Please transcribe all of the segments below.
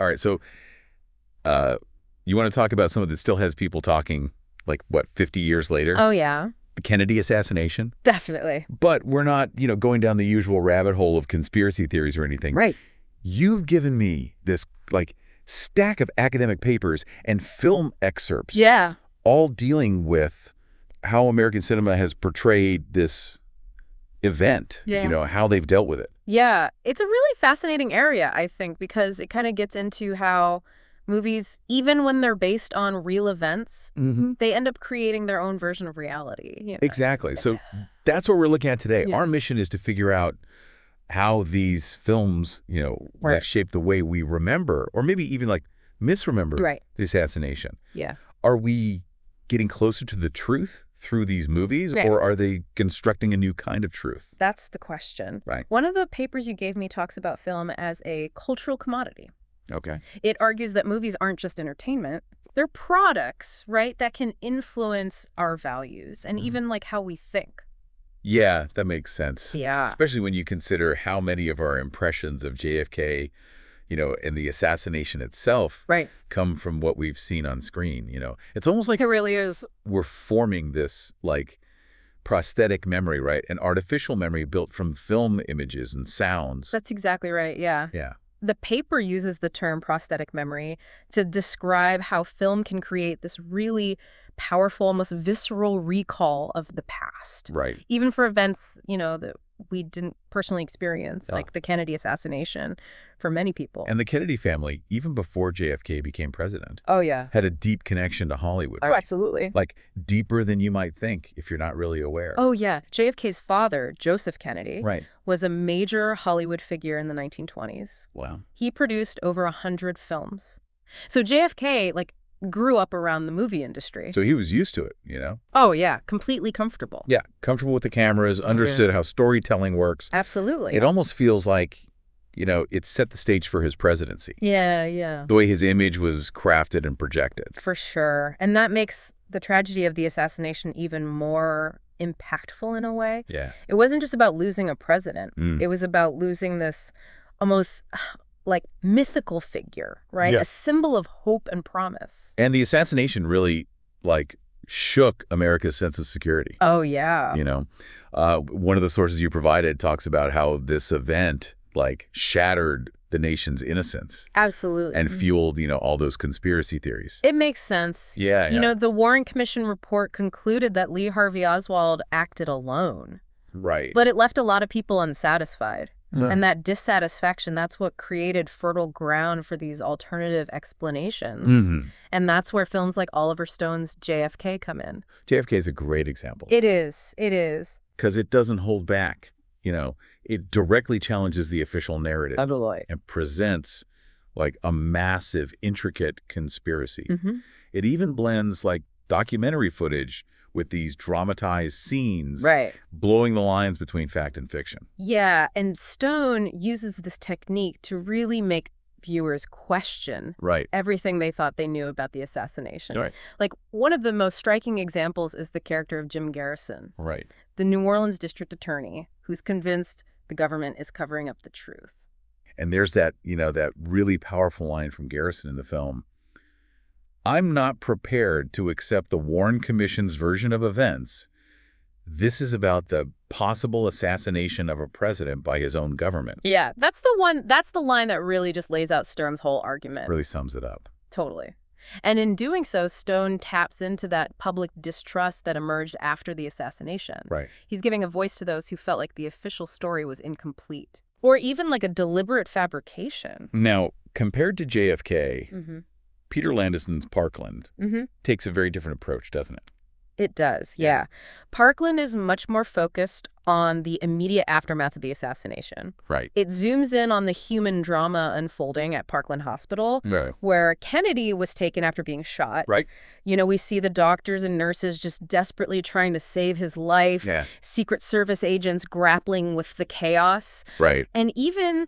All right. So you want to talk about something that still has people talking, like, what, 50 years later? Oh, yeah. The Kennedy assassination? Definitely. But we're not, going down the usual rabbit hole of conspiracy theories or anything. Right. You've given me this, like, stack of academic papers and film excerpts. Yeah. All dealing with how American cinema has portrayed this event, how they've dealt with it. Yeah. It's a really fascinating area, I think, because it kind of gets into how movies, even when they're based on real events, they end up creating their own version of reality. Exactly. So that's what we're looking at today. Yeah. Our mission is to figure out how these films, have shaped the way we remember, or maybe even like misremember the assassination. Yeah. Are we getting closer to the truth through these movies, or are they constructing a new kind of truth? That's the question. Right. One of the papers you gave me talks about film as a cultural commodity. Okay. It argues that movies aren't just entertainment. They're products, right, that can influence our values and even like how we think. Yeah, that makes sense. Yeah. Especially when you consider how many of our impressions of JFK, and the assassination itself come from what we've seen on screen. It's almost like it really is. We're forming this like prosthetic memory, right? An artificial memory built from film images and sounds. That's exactly right. Yeah. Yeah. The paper uses the term prosthetic memory to describe how film can create this really powerful, almost visceral recall of the past. Right. Even for events, that we didn't personally experience, like the Kennedy assassination for many people. And the Kennedy family, even before JFK became president, had a deep connection to Hollywood. Oh, absolutely. Like deeper than you might think if you're not really aware. Oh, yeah. JFK's father, Joseph Kennedy, was a major Hollywood figure in the 1920s. Wow. He produced over 100 films. So JFK, grew up around the movie industry. So he was used to it, Oh, yeah. Completely comfortable. Yeah. Comfortable with the cameras, understood how storytelling works. Absolutely. It almost feels like, it set the stage for his presidency. Yeah, yeah. The way his image was crafted and projected. For sure. And that makes the tragedy of the assassination even more impactful in a way. Yeah. It wasn't just about losing a president. It was about losing this almost mythical figure, right? Yeah. A symbol of hope and promise. And the assassination really shook America's sense of security. Oh, yeah. One of the sources you provided talks about how this event shattered the nation's innocence. Absolutely. And fueled, all those conspiracy theories. It makes sense. Yeah. The Warren Commission report concluded that Lee Harvey Oswald acted alone. Right. But it left a lot of people unsatisfied. And that dissatisfaction, that's what created fertile ground for these alternative explanations. And that's where films like Oliver Stone's JFK come in. JFK is a great example. It is. It is. Because it doesn't hold back. It directly challenges the official narrative. Totally. And presents a massive, intricate conspiracy. It even blends documentary footage with these dramatized scenes, blowing the lines between fact and fiction. Yeah, and Stone uses this technique to really make viewers question everything they thought they knew about the assassination. Right. One of the most striking examples is the character of Jim Garrison, the New Orleans district attorney who's convinced the government is covering up the truth. And there's that, that really powerful line from Garrison in the film. I'm not prepared to accept the Warren Commission's version of events. This is about the possible assassination of a president by his own government. Yeah, that's the line that really just lays out Sturm's whole argument. Really sums it up. Totally. And in doing so, Stone taps into that public distrust that emerged after the assassination. Right. He's giving a voice to those who felt like the official story was incomplete, or even a deliberate fabrication. Now, compared to JFK, Peter Landison's Parkland takes a very different approach, doesn't it? It does, yeah. Parkland is much more focused on the immediate aftermath of the assassination. Right. It zooms in on the human drama unfolding at Parkland Hospital, where Kennedy was taken after being shot. Right. We see the doctors and nurses just desperately trying to save his life. Yeah. Secret Service agents grappling with the chaos. Right. And even,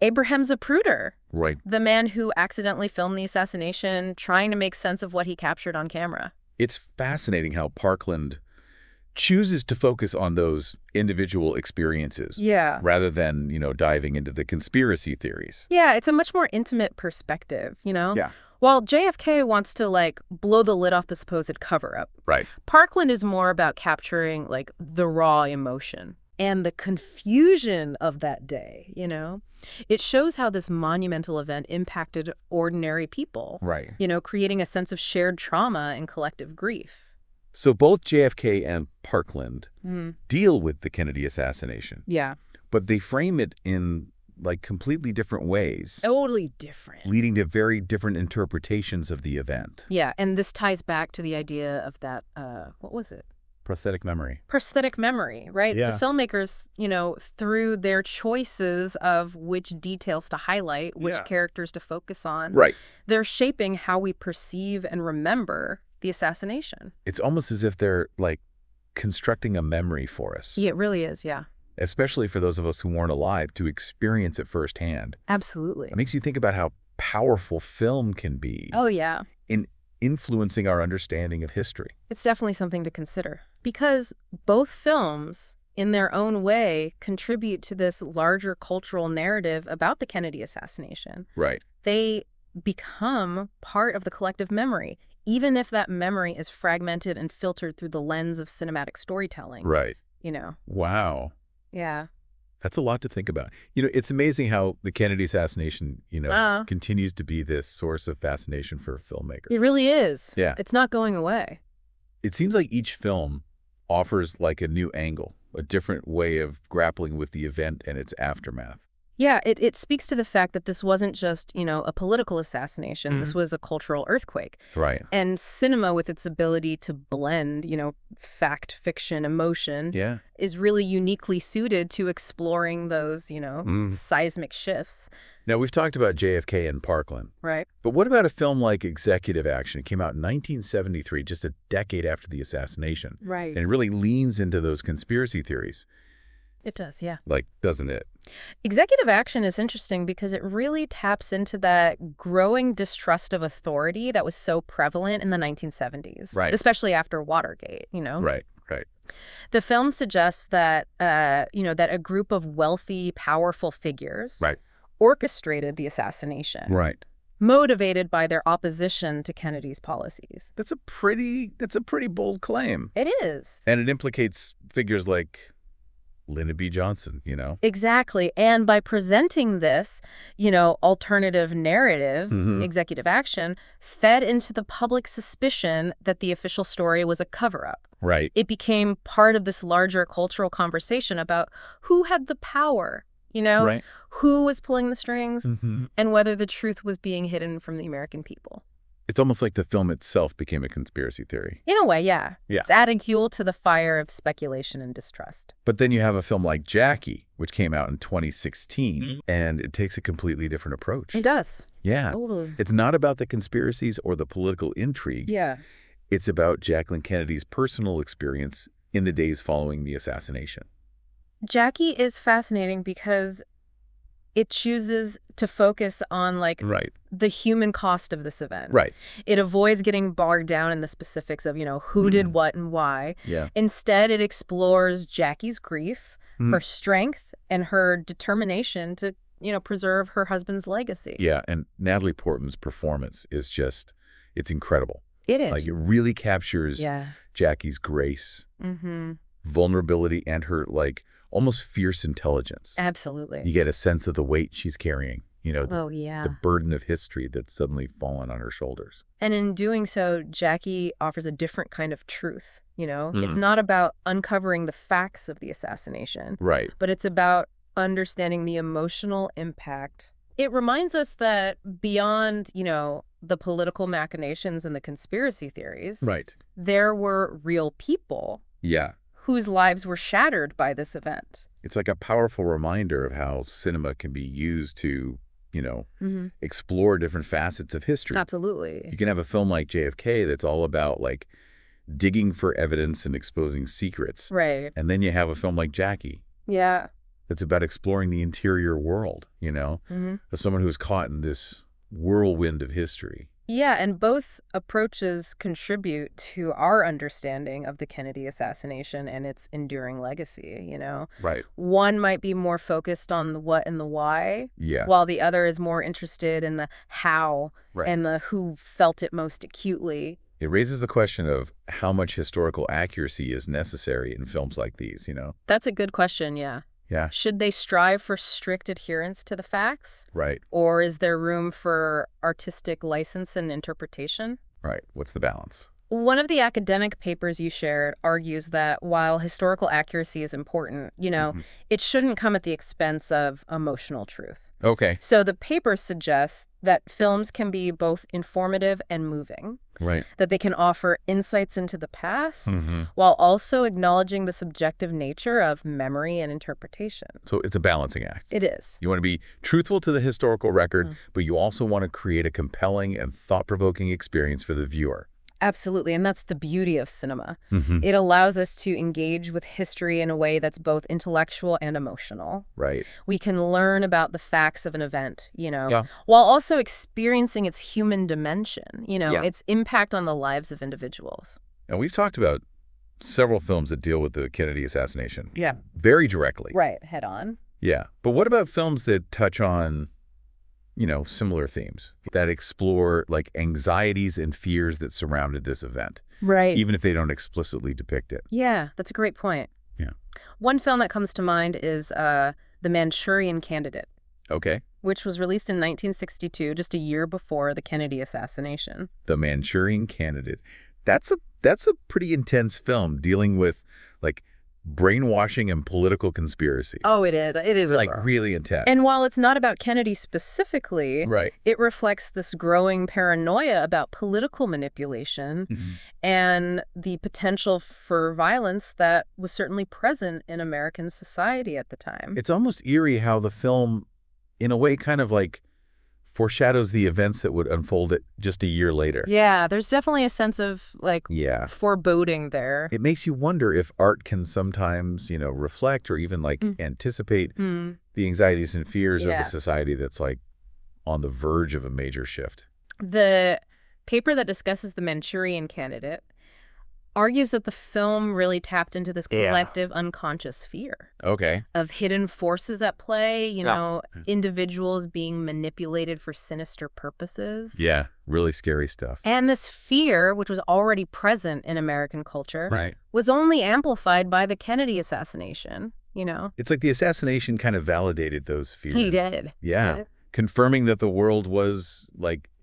Abraham Zapruder. Right. The man who accidentally filmed the assassination, trying to make sense of what he captured on camera. It's fascinating how Parkland chooses to focus on those individual experiences. Yeah. Rather than, diving into the conspiracy theories. Yeah, it's a much more intimate perspective, Yeah. While JFK wants to, blow the lid off the supposed cover-up. Right. Parkland is more about capturing, the raw emotion and the confusion of that day, It shows how this monumental event impacted ordinary people. Right. Creating a sense of shared trauma and collective grief. So both JFK and Parkland deal with the Kennedy assassination. Yeah. But they frame it in completely different ways. Totally different. Leading to very different interpretations of the event. Yeah, and this ties back to the idea of that, what was it? Prosthetic memory. Prosthetic memory, right? Yeah. The filmmakers, through their choices of which details to highlight, which characters to focus on. Right. They're shaping how we perceive and remember the assassination. It's almost as if they're, constructing a memory for us. Yeah, it really is, yeah. Especially for those of us who weren't alive to experience it firsthand. Absolutely. It makes you think about how powerful film can be. Oh, yeah. In influencing our understanding of history. It's definitely something to consider. Because both films, in their own way, contribute to this larger cultural narrative about the Kennedy assassination. Right. They become part of the collective memory, even if that memory is fragmented and filtered through the lens of cinematic storytelling. Right. Yeah. Wow. That's a lot to think about. It's amazing how the Kennedy assassination, continues to be this source of fascination for filmmakers. It really is. Yeah. It's not going away. It seems like each film offers a new angle, a different way of grappling with the event and its aftermath. Yeah, it speaks to the fact that this wasn't just, a political assassination. This was a cultural earthquake. Right. And cinema, with its ability to blend, fact, fiction, emotion, is really uniquely suited to exploring those, seismic shifts. Now, we've talked about JFK and Parkland. Right. But what about a film like Executive Action? It came out in 1973, just a decade after the assassination. Right. And it really leans into those conspiracy theories. It does, yeah. Doesn't it? Executive Action is interesting because it really taps into that growing distrust of authority that was so prevalent in the 1970s. Right. Especially after Watergate, Right. The film suggests that, that a group of wealthy, powerful figures orchestrated the assassination. Right. Motivated by their opposition to Kennedy's policies. That's a pretty bold claim. It is. And it implicates figures like Lyndon B. Johnson, Exactly. And by presenting this, alternative narrative, Executive Action, fed into the public suspicion that the official story was a cover-up. Right. It became part of this larger cultural conversation about who had the power, Right. who was pulling the strings, and whether the truth was being hidden from the American people. It's almost like the film itself became a conspiracy theory. In a way, yeah. Yeah. It's adding fuel to the fire of speculation and distrust. But then you have a film like Jackie, which came out in 2016, and it takes a completely different approach. It does. Yeah. Totally. It's not about the conspiracies or the political intrigue. Yeah. It's about Jacqueline Kennedy's personal experience in the days following the assassination. Jackie is fascinating because it chooses to focus on the human cost of this event. Right. It avoids getting bogged down in the specifics of, who did what and why. Yeah. Instead, it explores Jackie's grief, her strength, and her determination to, preserve her husband's legacy. Yeah, and Natalie Portman's performance is it's incredible. It is. It really captures Jackie's grace, vulnerability, and her almost fierce intelligence. Absolutely. You get a sense of the weight she's carrying, the burden of history that's suddenly fallen on her shoulders. And in doing so, Jackie offers a different kind of truth, It's not about uncovering the facts of the assassination. Right. But it's about understanding the emotional impact. It reminds us that beyond, the political machinations and the conspiracy theories, there were real people. Yeah. Whose lives were shattered by this event. It's like a powerful reminder of how cinema can be used to, explore different facets of history. Absolutely. You can have a film like JFK that's all about digging for evidence and exposing secrets. Right. And then you have a film like Jackie. Yeah. That's about exploring the interior world, of someone who's caught in this whirlwind of history. Yeah, and both approaches contribute to our understanding of the Kennedy assassination and its enduring legacy, you know? Right. One might be more focused on the what and the why, Yeah. while the other is more interested in the how Right. and the who felt it most acutely. It raises the question of how much historical accuracy is necessary in films like these, you know? That's a good question, yeah. Yeah. Should they strive for strict adherence to the facts? Right. Or is there room for artistic license and interpretation? Right. What's the balance? One of the academic papers you shared argues that while historical accuracy is important, it shouldn't come at the expense of emotional truth. Okay. So the paper suggests that films can be both informative and moving. Right. That they can offer insights into the past while also acknowledging the subjective nature of memory and interpretation. So it's a balancing act. It is. You want to be truthful to the historical record, but you also want to create a compelling and thought-provoking experience for the viewer. Absolutely, and that's the beauty of cinema. It allows us to engage with history in a way that's both intellectual and emotional. Right. We can learn about the facts of an event, while also experiencing its human dimension, its impact on the lives of individuals. And we've talked about several films that deal with the Kennedy assassination. Yeah. Very directly. Right, head on. Yeah. But what about films that touch on similar themes that explore like anxieties and fears that surrounded this event? Right. Even if they don't explicitly depict it. Yeah, that's a great point. Yeah. One film that comes to mind is The Manchurian Candidate. Okay. Which was released in 1962, just a year before the Kennedy assassination. The Manchurian Candidate. That's a pretty intense film dealing with like brainwashing and political conspiracy. Oh, it is. It is like really intense. And while it's not about Kennedy specifically, right, it reflects this growing paranoia about political manipulation and the potential for violence that was certainly present in American society at the time. It's almost eerie how the film, in a way, kind of like foreshadows the events that would unfold just a year later. Yeah, there's definitely a sense of foreboding there. It makes you wonder if art can sometimes, reflect or even anticipate the anxieties and fears of a society that's like on the verge of a major shift. The paper that discusses The Manchurian Candidate argues that the film really tapped into this collective unconscious fear. Okay. Of hidden forces at play, individuals being manipulated for sinister purposes. Yeah, really scary stuff. And this fear, which was already present in American culture, right, was only amplified by the Kennedy assassination, It's like the assassination kind of validated those fears. He did. Yeah. Confirming that the world was,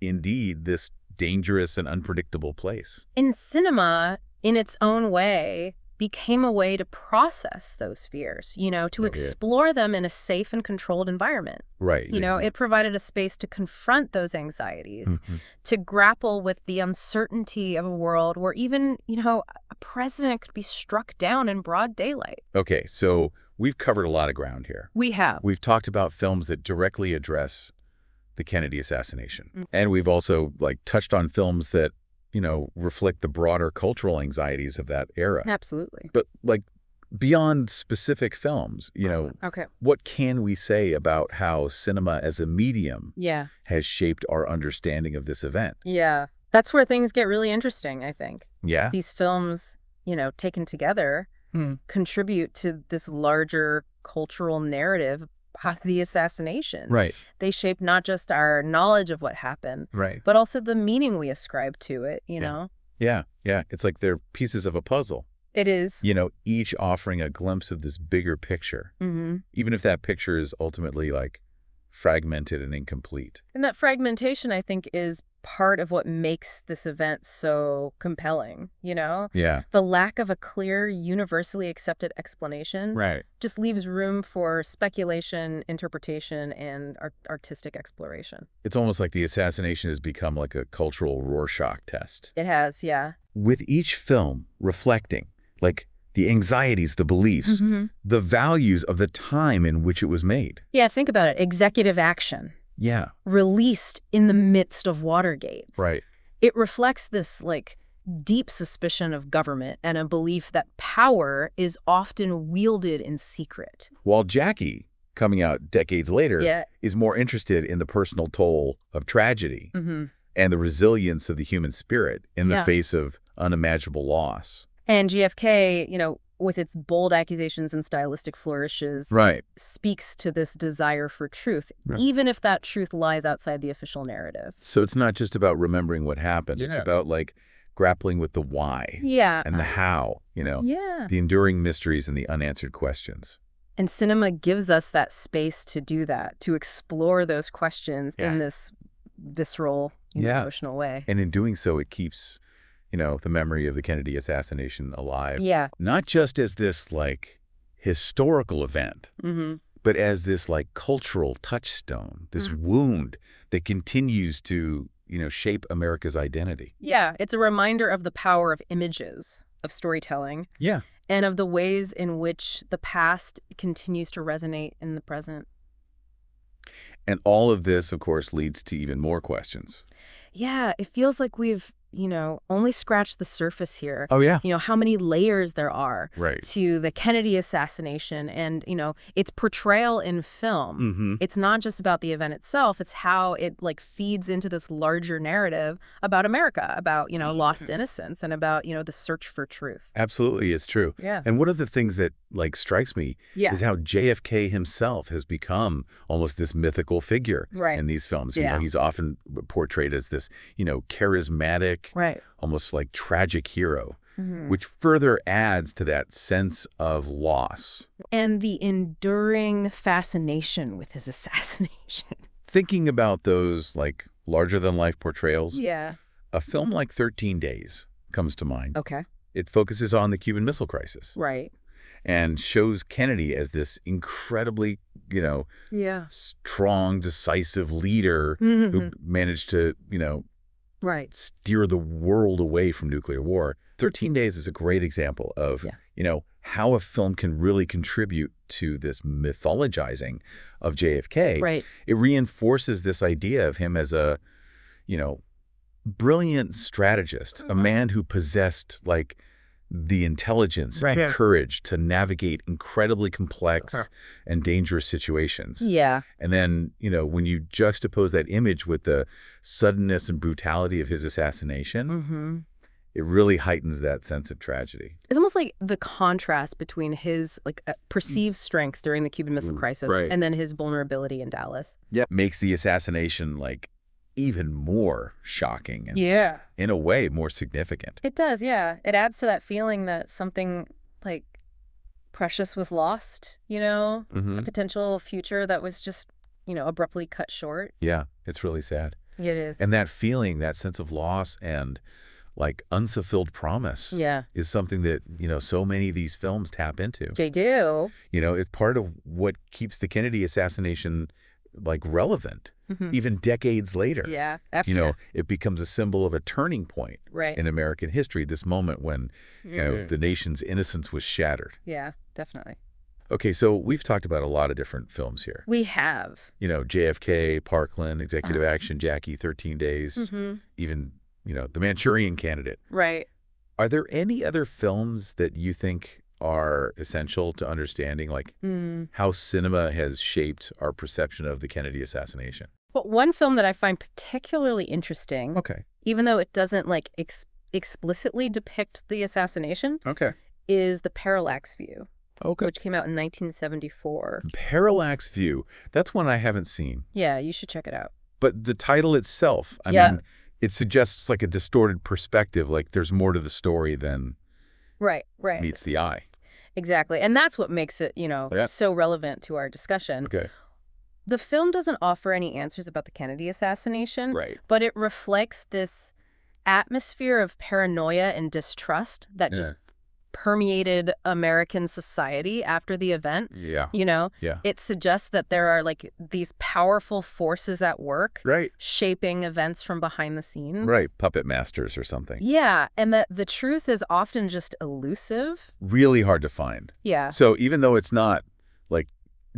indeed this dangerous and unpredictable place. In cinema, in its own way, became a way to process those fears, to explore them in a safe and controlled environment. Right. It provided a space to confront those anxieties, to grapple with the uncertainty of a world where even, a president could be struck down in broad daylight. Okay, so we've covered a lot of ground here. We have. We've talked about films that directly address the Kennedy assassination. And we've also, touched on films that reflect the broader cultural anxieties of that era. Absolutely. But beyond specific films, what can we say about how cinema as a medium has shaped our understanding of this event? Yeah. That's where things get really interesting, I think. Yeah. These films, taken together, contribute to this larger cultural narrative about the assassination. Right. They shape not just our knowledge of what happened, right, but also the meaning we ascribe to it, know? Yeah. It's like they're pieces of a puzzle. It is. Each offering a glimpse of this bigger picture, even if that picture is ultimately fragmented and incomplete. And that fragmentation, I think, is part of what makes this event so compelling, Yeah. The lack of a clear, universally accepted explanation just leaves room for speculation, interpretation, and artistic exploration. It's almost like the assassination has become like a cultural Rorschach test. It has, yeah. With each film reflecting, the anxieties, the beliefs, the values of the time in which it was made. Yeah, think about it. Executive action. Yeah. Released in the midst of Watergate. Right. It reflects this, deep suspicion of government and a belief that power is often wielded in secret. While Jackie, coming out decades later, is more interested in the personal toll of tragedy and the resilience of the human spirit in the face of unimaginable loss. And JFK, with its bold accusations and stylistic flourishes, speaks to this desire for truth, even if that truth lies outside the official narrative. So it's not just about remembering what happened. It's about, like, grappling with the why and the how, the enduring mysteries and the unanswered questions. And cinema gives us that space to do that, to explore those questions in this visceral, emotional way. And in doing so, it keeps the memory of the Kennedy assassination alive. Yeah. Not just as this, like, historical event, but as this, like, cultural touchstone, this wound that continues to, shape America's identity. Yeah. It's a reminder of the power of images, of storytelling. Yeah. And of the ways in which the past continues to resonate in the present. And all of this, of course, leads to even more questions. Yeah. It feels like we've only scratch the surface here. Oh, yeah. How many layers there are to the Kennedy assassination and, its portrayal in film. It's not just about the event itself. It's how it, like, feeds into this larger narrative about America, about, lost innocence and about, the search for truth. Absolutely. It's true. Yeah. And one of the things that, like, strikes me is how JFK himself has become almost this mythical figure in these films. He's often portrayed as this, charismatic, almost like tragic hero, which further adds to that sense of loss. And the enduring fascination with his assassination. Thinking about those, like, larger-than-life portrayals, a film like 13 Days comes to mind. Okay. It focuses on the Cuban Missile Crisis. Right. And shows Kennedy as this incredibly, strong, decisive leader who managed to, steer the world away from nuclear war. 13 Days is a great example of, how a film can really contribute to this mythologizing of JFK. Right. It reinforces this idea of him as a, brilliant strategist, a man who possessed, like, the intelligence and courage to navigate incredibly complex and dangerous situations. Yeah. And then, when you juxtapose that image with the suddenness and brutality of his assassination, it really heightens that sense of tragedy. It's almost like the contrast between his, like, perceived strength during the Cuban Missile Crisis and then his vulnerability in Dallas. Yeah. Makes the assassination, like, even more shocking and, in a way, more significant. It does, yeah. It adds to that feeling that something, like, precious was lost, a potential future that was just, abruptly cut short. Yeah, it's really sad. It is. And that feeling, that sense of loss and, like, unfulfilled promise is something that, so many of these films tap into. They do. It's part of what keeps the Kennedy assassination, like, relevant. Even decades later. Yeah. It becomes a symbol of a turning point in American history, this moment when, the nation's innocence was shattered. Yeah, definitely. Okay, so we've talked about a lot of different films here. We have. JFK, Parkland, Executive Action, Jackie, 13 Days, even, The Manchurian Candidate. Right. Are there any other films that you think are essential to understanding, like, how cinema has shaped our perception of the Kennedy assassination? But one film that I find particularly interesting, even though it doesn't, like, explicitly depict the assassination, is The Parallax View, which came out in 1974. Parallax View. That's one I haven't seen. Yeah, you should check it out. But the title itself, I mean, it suggests, like, a distorted perspective, like there's more to the story than meets the eye. Exactly. And that's what makes it, so relevant to our discussion. The film doesn't offer any answers about the Kennedy assassination, but it reflects this atmosphere of paranoia and distrust that just permeated American society after the event. It suggests that there are, like, these powerful forces at work shaping events from behind the scenes. Puppet masters or something. Yeah, and that the truth is often just elusive. Really hard to find. Yeah. So even though it's not, like,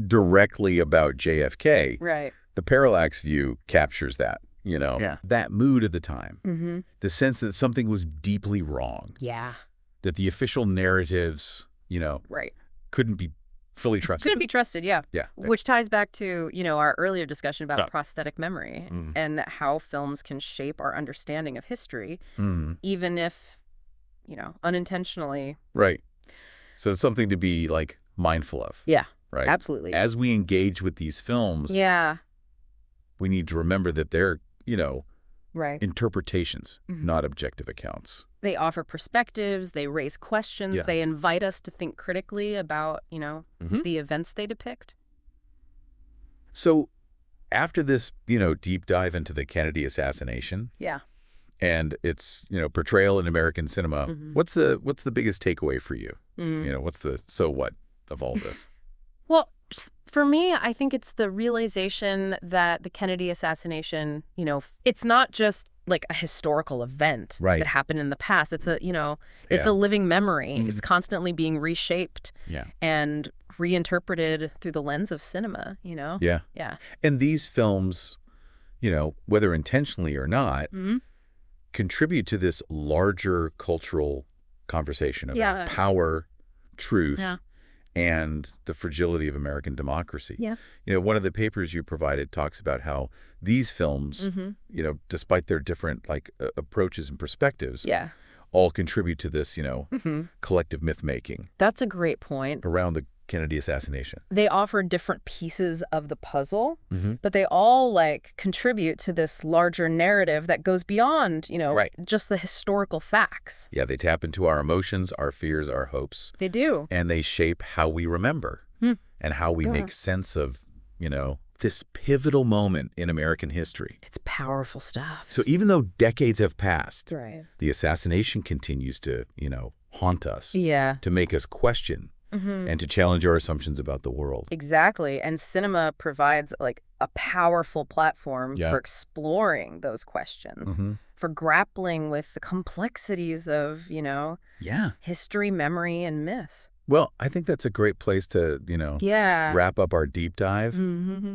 directly about JFK, the Parallax View captures that, that mood of the time, the sense that something was deeply wrong. Yeah. That the official narratives, couldn't be fully trusted. Couldn't be trusted, yeah. Yeah. Which ties back to, our earlier discussion about Yeah. prosthetic memory and how films can shape our understanding of history, even if, unintentionally. Right. So it's something to be, like, mindful of. Yeah, right? Absolutely. As we engage with these films, we need to remember that they're, right. interpretations, not objective accounts. They offer perspectives, they raise questions, they invite us to think critically about, the events they depict. So after this, deep dive into the Kennedy assassination, and its, portrayal in American cinema, what's the biggest takeaway for you? What's the so what of all this? Well, for me, I think it's the realization that the Kennedy assassination, it's not just like a historical event that happened in the past. It's a, it's a living memory. It's constantly being reshaped and reinterpreted through the lens of cinema, Yeah. And these films, whether intentionally or not, contribute to this larger cultural conversation about power, truth, and the fragility of American democracy. One of the papers you provided talks about how these films, despite their different approaches and perspectives, all contribute to this, collective myth-making. That's a great point. Around the Kennedy assassination. They offer different pieces of the puzzle, but they all contribute to this larger narrative that goes beyond, just the historical facts. Yeah, they tap into our emotions, our fears, our hopes. They do. And they shape how we remember and how we make sense of, this pivotal moment in American history. It's powerful stuff. So even though decades have passed, right. the assassination continues to, haunt us. Yeah. To make us question. And to challenge our assumptions about the world. Exactly. And cinema provides a powerful platform for exploring those questions, for grappling with the complexities of, history, memory, and myth. Well, I think that's a great place to, wrap up our deep dive.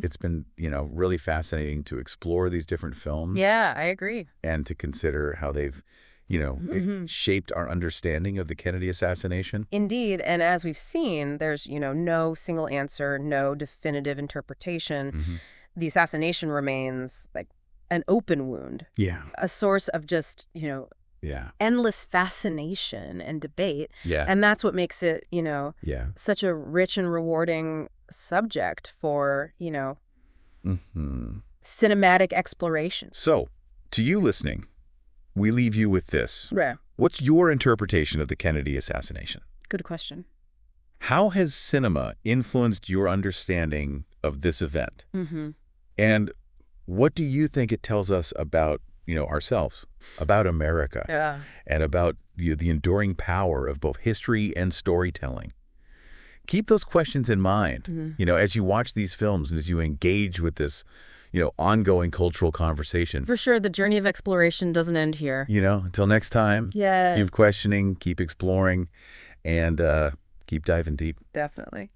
It's been, really fascinating to explore these different films. Yeah, I agree. And to consider how they've it shaped our understanding of the Kennedy assassination. Indeed. And as we've seen, there's, no single answer, no definitive interpretation. The assassination remains like an open wound. Yeah. A source of just, endless fascination and debate. Yeah. And that's what makes it, such a rich and rewarding subject for, cinematic exploration. So, to you listening, we leave you with this. Right. What's your interpretation of the Kennedy assassination? Good question. How has cinema influenced your understanding of this event? And what do you think it tells us about, ourselves, about America, and about the enduring power of both history and storytelling? Keep those questions in mind, as you watch these films and as you engage with this ongoing cultural conversation. For sure, the journey of exploration doesn't end here. Until next time, keep questioning, keep exploring, and keep diving deep. Definitely.